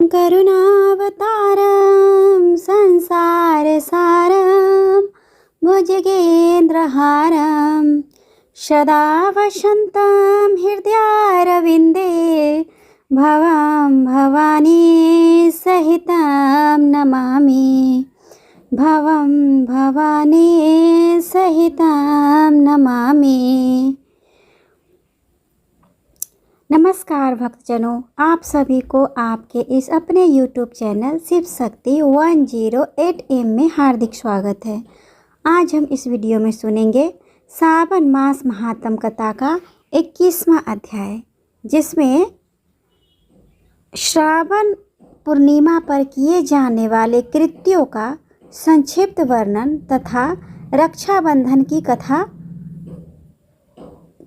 करुणावतारं संसारसारं भुजगेन्द्रहारं सदा वसन्तं हृदयारविन्दे भवं भवानी सहितं नमामि। भवं भवानी सहितं नमामि। नमस्कार भक्तजनों, आप सभी को आपके इस अपने YouTube चैनल शिव शक्ति 108 में हार्दिक स्वागत है। आज हम इस वीडियो में सुनेंगे सावन मास महात्म कथा का 21वां अध्याय, जिसमें श्रावण पूर्णिमा पर किए जाने वाले कृत्यों का संक्षिप्त वर्णन तथा रक्षाबंधन की कथा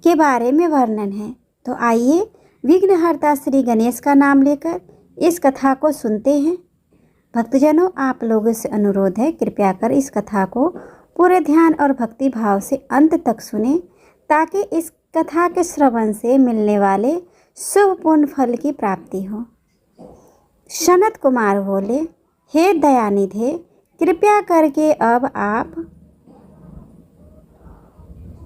के बारे में वर्णन है। तो आइए विघ्नहर्ता श्री गणेश का नाम लेकर इस कथा को सुनते हैं। भक्तजनों, आप लोगों से अनुरोध है, कृपया कर इस कथा को पूरे ध्यान और भक्ति भाव से अंत तक सुने, ताकि इस कथा के श्रवण से मिलने वाले शुभ पुण्य फल की प्राप्ति हो। सनत कुमार बोले, हे दयानिधे, कृपया करके अब आप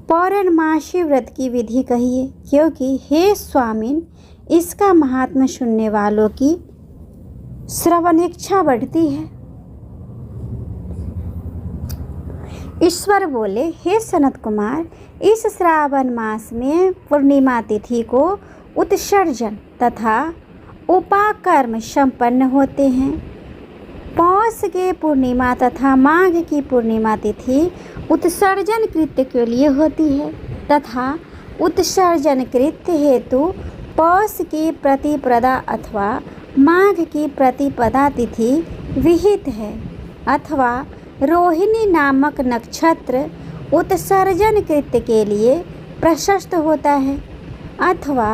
पौर्णमासी व्रत की विधि कहिए, क्योंकि हे स्वामिन, इसका महात्म्य सुनने वालों की श्रवण इच्छा बढ़ती है। ईश्वर बोले, हे सनत कुमार, इस श्रावण मास में पूर्णिमा तिथि को उत्सर्जन तथा उपाकर्म संपन्न होते हैं। पौष के पूर्णिमा तथा माघ की पूर्णिमा तिथि उत्सर्जन कृत्य के लिए होती है तथा उत्सर्जन कृत्य हेतु पौष की प्रतिपदा अथवा माघ की प्रतिपदा तिथि विहित है, अथवा रोहिणी नामक नक्षत्र उत्सर्जन कृत्य के लिए प्रशस्त होता है, अथवा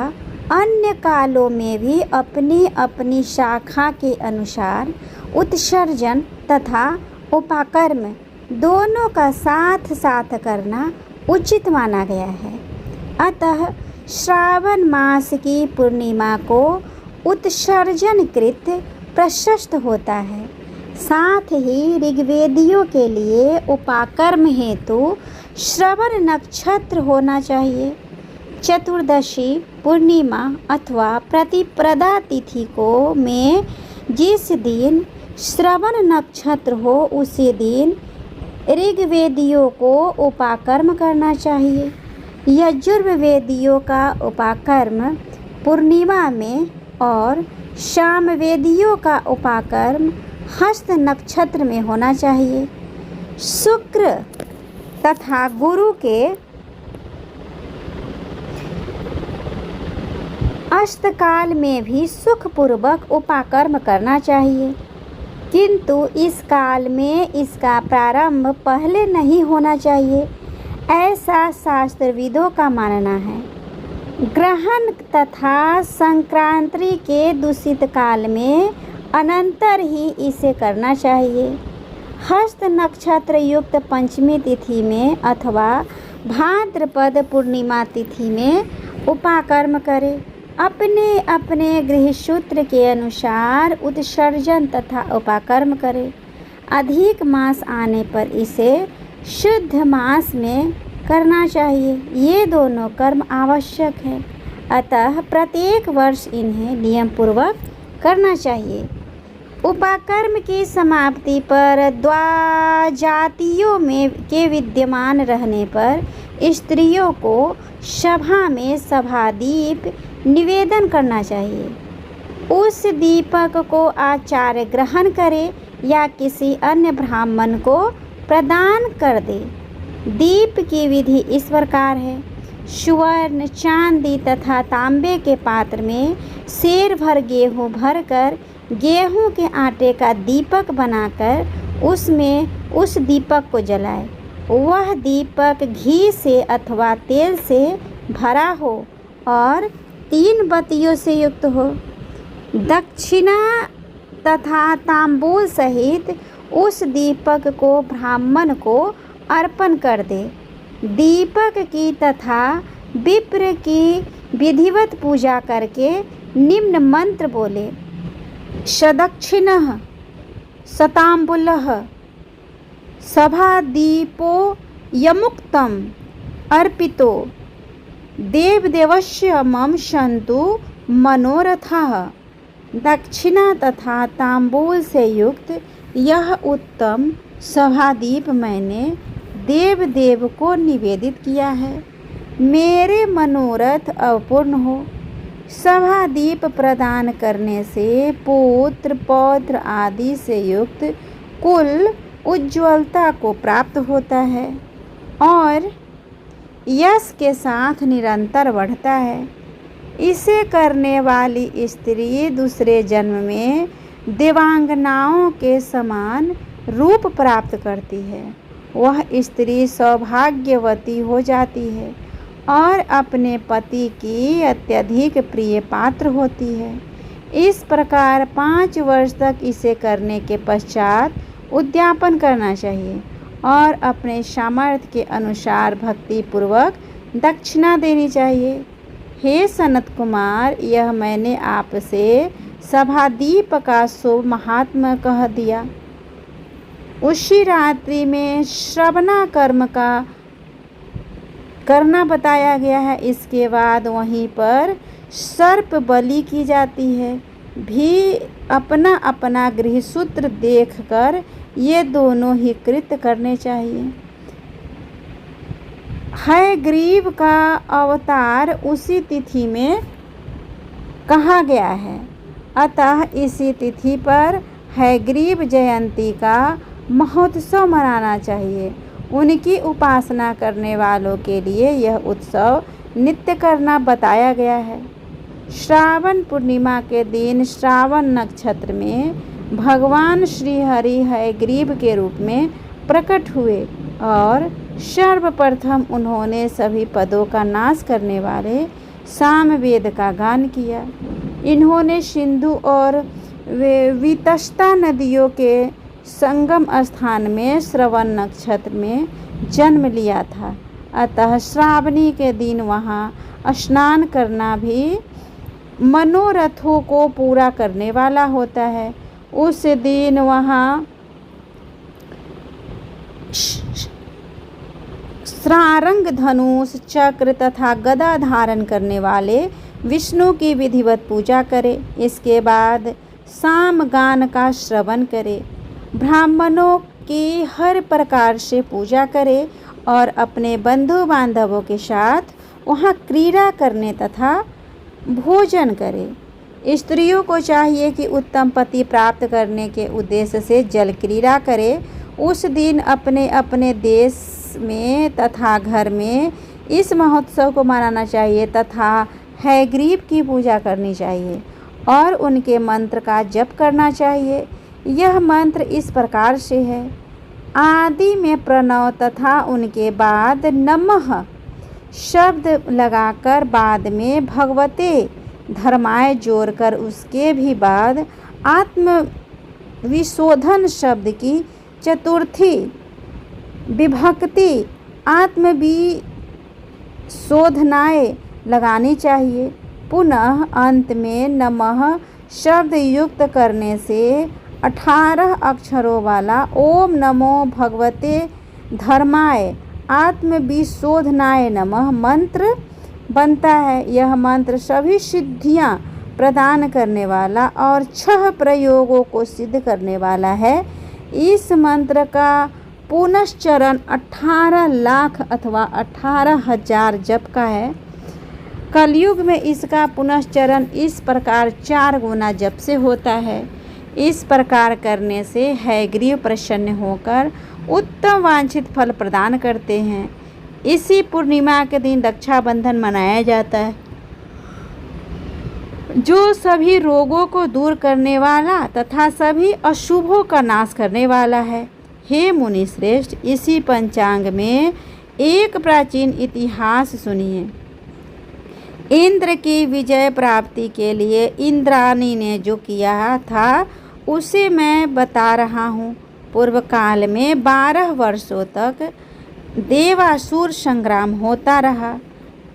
अन्य कालों में भी अपनी अपनी शाखा के अनुसार उत्सर्जन तथा उपाकर्म दोनों का साथ साथ करना उचित माना गया है। अतः श्रावण मास की पूर्णिमा को उत्सर्जन कृत्य प्रशस्त होता है। साथ ही ऋग्वेदियों के लिए उपाकर्म हेतु श्रवण नक्षत्र होना चाहिए। चतुर्दशी, पूर्णिमा अथवा प्रतिपदा तिथि को में जिस दिन श्रवण नक्षत्र हो, उसी दिन ऋग्वेदियों को उपाकर्म करना चाहिए। यजुर्वेदियों का उपाकर्म पूर्णिमा में और सामवेदियों का उपाकर्म हस्त नक्षत्र में होना चाहिए। शुक्र तथा गुरु के अस्तकाल में भी सुखपूर्वक उपाकर्म करना चाहिए, किंतु इस काल में इसका प्रारंभ पहले नहीं होना चाहिए, ऐसा शास्त्रविदों का मानना है। ग्रहण तथा संक्रांति के दूषित काल में अनंतर ही इसे करना चाहिए। हस्त नक्षत्र युक्त पंचमी तिथि में अथवा भाद्रपद पूर्णिमा तिथि में उपाकर्म करें। अपने अपने गृहसूत्र के अनुसार उत्सर्जन तथा उपाकर्म करें। अधिक मास आने पर इसे शुद्ध मास में करना चाहिए। ये दोनों कर्म आवश्यक है, अतः प्रत्येक वर्ष इन्हें नियम पूर्वक करना चाहिए। उपाकर्म की समाप्ति पर द्वाजातियों में के विद्यमान रहने पर स्त्रियों को सभा में सभादीप निवेदन करना चाहिए। उस दीपक को आचार्य ग्रहण करे या किसी अन्य ब्राह्मण को प्रदान कर दे। दीप की विधि इस प्रकार है। स्वर्ण, चांदी तथा तांबे के पात्र में सेर भर गेहूँ भरकर गेहूँ के आटे का दीपक बनाकर उसमें उस दीपक को जलाए। वह दीपक घी से अथवा तेल से भरा हो और 3 बत्तियों से युक्त हो। दक्षिणा तथा तांबूल सहित उस दीपक को ब्राह्मण को अर्पण कर दे। दीपक की तथा विप्र की विधिवत पूजा करके निम्न मंत्र बोले। सदक्षिणः शताम्बुलः सभादीपो यमुक्तम् अर्पितो देवदेवस्य मम सन्तु मनोरथाः। दक्षिणा तथा तांबूल से युक्त यह उत्तम सभादीप मैंने देव को निवेदित किया है। मेरे मनोरथ अपूर्ण हो। सभादीप प्रदान करने से पुत्र पौत्र आदि से युक्त कुल उज्ज्वलता को प्राप्त होता है और यश के साथ निरंतर बढ़ता है। इसे करने वाली स्त्री दूसरे जन्म में देवांगनाओं के समान रूप प्राप्त करती है। वह स्त्री सौभाग्यवती हो जाती है और अपने पति की अत्यधिक प्रिय पात्र होती है। इस प्रकार 5 वर्ष तक इसे करने के पश्चात उद्यापन करना चाहिए और अपने सामर्थ्य के अनुसार भक्ति पूर्वक दक्षिणा देनी चाहिए। हे सनत कुमार, यह मैंने आपसे सभादीप का शुभ महात्म्य कह दिया। उसी रात्रि में श्रवणा कर्म का करना बताया गया है। इसके बाद वहीं पर सर्प बलि की जाती है। भी अपना अपना गृहसूत्र देखकर ये दोनों ही कृत्य करने चाहिए। हयग्रीव का अवतार उसी तिथि में कहा गया है, अतः इसी तिथि पर हयग्रीव जयंती का महोत्सव मनाना चाहिए। उनकी उपासना करने वालों के लिए यह उत्सव नित्य करना बताया गया है। श्रावण पूर्णिमा के दिन श्रावण नक्षत्र में भगवान श्री हरि हयग्रीव के रूप में प्रकट हुए और सर्वप्रथम उन्होंने सभी पदों का नाश करने वाले सामवेद का गान किया। इन्होंने सिंधु और वितस्ता नदियों के संगम स्थान में श्रवण नक्षत्र में जन्म लिया था, अतः श्रावणी के दिन वहाँ स्नान करना भी मनोरथों को पूरा करने वाला होता है। उस दिन वहाँ सारंग, धनुष, चक्र तथा गदा धारण करने वाले विष्णु की विधिवत पूजा करें। इसके बाद साम गान का श्रवण करें, ब्राह्मणों की हर प्रकार से पूजा करें और अपने बंधु बांधवों के साथ वहाँ क्रीड़ा करने तथा भोजन करें। स्त्रियों को चाहिए कि उत्तम पति प्राप्त करने के उद्देश्य से जल क्रीड़ा करें। उस दिन अपने अपने देश में तथा घर में इस महोत्सव को मनाना चाहिए तथा हयग्रीव की पूजा करनी चाहिए और उनके मंत्र का जप करना चाहिए। यह मंत्र इस प्रकार से है: आदि में प्रणव तथा उनके बाद नमः शब्द लगाकर बाद में भगवते धर्माय जोड़कर उसके भी बाद आत्म विशोधन शब्द की चतुर्थी विभक्ति आत्म विशोधनाय लगानी चाहिए। पुनः अंत में नमः शब्द युक्त करने से 18 अक्षरों वाला ओम नमो भगवते धर्माय आत्मविशोधनाय नमः मंत्र बनता है। यह मंत्र सभी सिद्धियां प्रदान करने वाला और 6 प्रयोगों को सिद्ध करने वाला है। इस मंत्र का पुनश्चरण 18 लाख अथवा 18,000 जप का है। कलयुग में इसका पुनश्चरण इस प्रकार 4 गुना जप से होता है। इस प्रकार करने से हयग्रीव प्रसन्न होकर उत्तम वांछित फल प्रदान करते हैं। इसी पूर्णिमा के दिन रक्षाबंधन मनाया जाता है, जो सभी रोगों को दूर करने वाला तथा सभी अशुभों का नाश करने वाला है। हे मुनि श्रेष्ठ, इसी पंचांग में एक प्राचीन इतिहास सुनिए। इंद्र की विजय प्राप्ति के लिए इंद्राणी ने जो किया था उसे मैं बता रहा हूँ। पूर्व काल में 12 वर्षों तक देवासुर संग्राम होता रहा।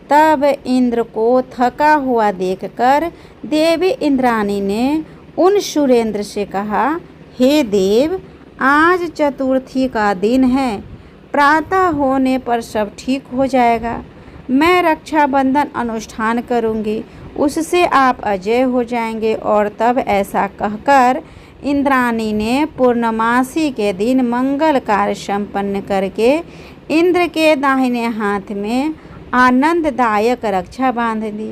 तब इंद्र को थका हुआ देखकर देवी इंद्राणी ने उन सुरेंद्र से कहा, हे देव, आज चतुर्थी का दिन है, प्रातः होने पर सब ठीक हो जाएगा। मैं रक्षाबंधन अनुष्ठान करूंगी, उससे आप अजय हो जाएंगे। और तब ऐसा कहकर इंद्राणी ने पूर्णमासी के दिन मंगल कार्य संपन्न करके इंद्र के दाहिने हाथ में आनंददायक रक्षा बांध दी।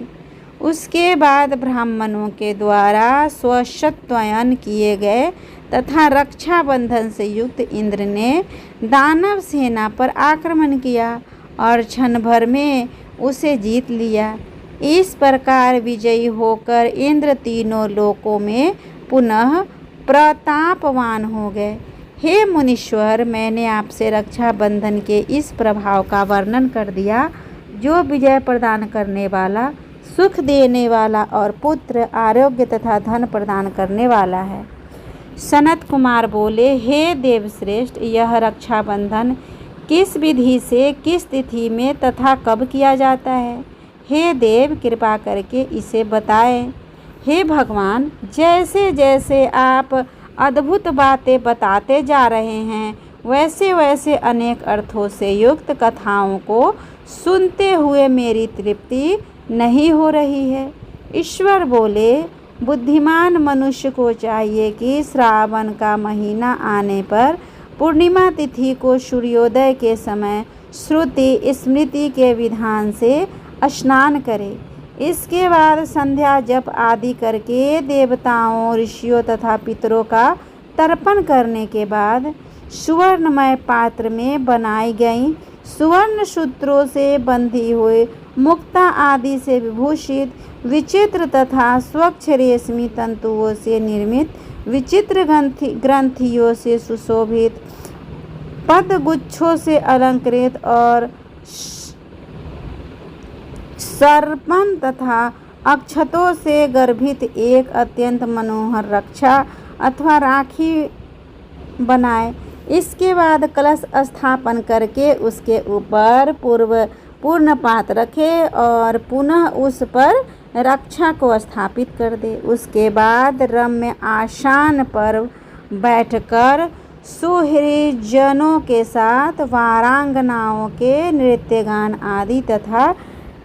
उसके बाद ब्राह्मणों के द्वारा स्वशत्वयन किए गए तथा रक्षाबंधन से युक्त इंद्र ने दानव सेना पर आक्रमण किया और क्षण भर में उसे जीत लिया। इस प्रकार विजयी होकर इंद्र तीनों लोकों में पुनः प्रतापवान हो गए। हे मुनीश्वर, मैंने आपसे रक्षाबंधन के इस प्रभाव का वर्णन कर दिया, जो विजय प्रदान करने वाला, सुख देने वाला और पुत्र, आरोग्य तथा धन प्रदान करने वाला है। सनत कुमार बोले, हे देवश्रेष्ठ, यह रक्षाबंधन किस विधि से, किस तिथि में तथा कब किया जाता है? हे देव, कृपा करके इसे बताएं। हे भगवान, जैसे जैसे आप अद्भुत बातें बताते जा रहे हैं, वैसे वैसे अनेक अर्थों से युक्त कथाओं को सुनते हुए मेरी तृप्ति नहीं हो रही है। ईश्वर बोले, बुद्धिमान मनुष्य को चाहिए कि श्रावण का महीना आने पर पूर्णिमा तिथि को सूर्योदय के समय श्रुति स्मृति के विधान से स्नान करे। इसके बाद संध्या जप आदि करके देवताओं, ऋषियों तथा पितरों का तर्पण करने के बाद सुवर्णमय पात्र में बनाई गई सुवर्ण सूत्रों से बंधी हुई मुक्ता आदि से विभूषित विचित्र तथा स्वच्छ रेशमी तंतुओं से निर्मित विचित्र ग्रंथियों से सुशोभित पदगुच्छों से अलंकृत और सर्पण तथा अक्षतों से गर्भित एक अत्यंत मनोहर रक्षा अथवा राखी बनाए। इसके बाद कलश स्थापन करके उसके ऊपर पूर्ण पात रखे और पुनः उस पर रक्षा को स्थापित कर दे। उसके बाद रम्य आसन पर बैठकर सुहृदजनों के साथ वारांगनाओं के नृत्यगान आदि तथा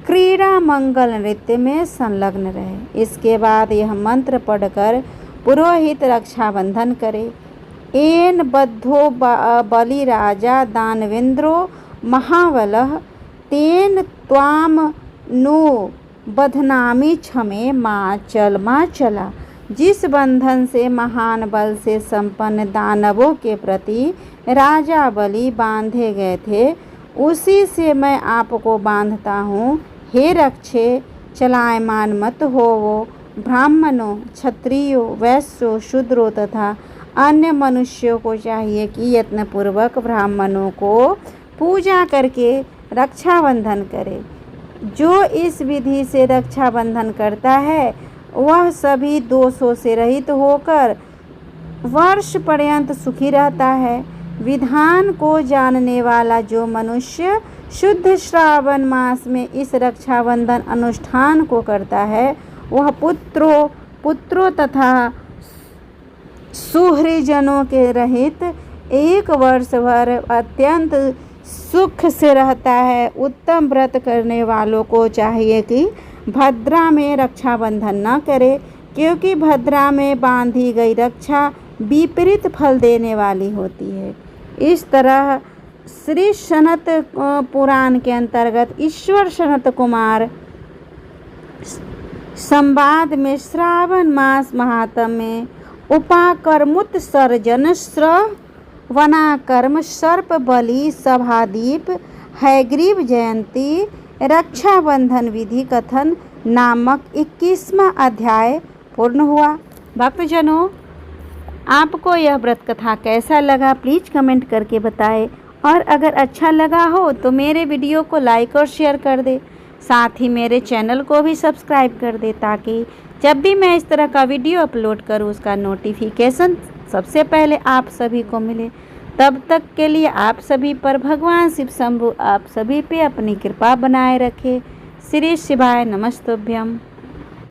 क्रीड़ा मंगल नृत्य में संलग्न रहे। इसके बाद यह मंत्र पढ़कर पुरोहित रक्षाबंधन करे। एन बद्धो बलि राजा दानवेंद्रो महाबलः तेन त्वाम नु बधनामी क्षमे माँ चला। जिस बंधन से महान बल से संपन्न दानवों के प्रति राजा बलि बांधे गए थे, उसी से मैं आपको बांधता हूँ। हे रक्षे, चलायमान मत होवो। ब्राह्मणों, क्षत्रियों, वैश्यों, शूद्रों तथा अन्य मनुष्यों को चाहिए कि यत्नपूर्वक ब्राह्मणों को पूजा करके रक्षाबंधन करे। जो इस विधि से रक्षाबंधन करता है वह सभी दोषों से रहित होकर वर्ष पर्यंत सुखी रहता है। विधान को जानने वाला जो मनुष्य शुद्ध श्रावण मास में इस रक्षाबंधन अनुष्ठान को करता है, वह पुत्रों तथा सुहृदजनों के रहित एक वर्ष भर अत्यंत सुख से रहता है। उत्तम व्रत करने वालों को चाहिए कि भद्रा में रक्षाबंधन न करे, क्योंकि भद्रा में बांधी गई रक्षा विपरीत फल देने वाली होती है। इस तरह श्री सनत पुराण के अंतर्गत ईश्वर सनत कुमार संवाद में श्रावण मास महात्म्य में उपाकर्मुत सर्जन वनाकर्म सर्प बलि सभादीप हैग्रीव जयंती रक्षाबंधन विधि कथन नामक 21वां अध्याय पूर्ण हुआ। भक्तजनों, आपको यह व्रत कथा कैसा लगा प्लीज़ कमेंट करके बताएं, और अगर अच्छा लगा हो तो मेरे वीडियो को लाइक और शेयर कर दे। साथ ही मेरे चैनल को भी सब्सक्राइब कर दे, ताकि जब भी मैं इस तरह का वीडियो अपलोड करूं उसका नोटिफिकेशन सबसे पहले आप सभी को मिले। तब तक के लिए आप सभी पर भगवान शिव शंभु आप सभी पे अपनी कृपा बनाए रखे। श्री शिवाय नमस्तुभ्यम।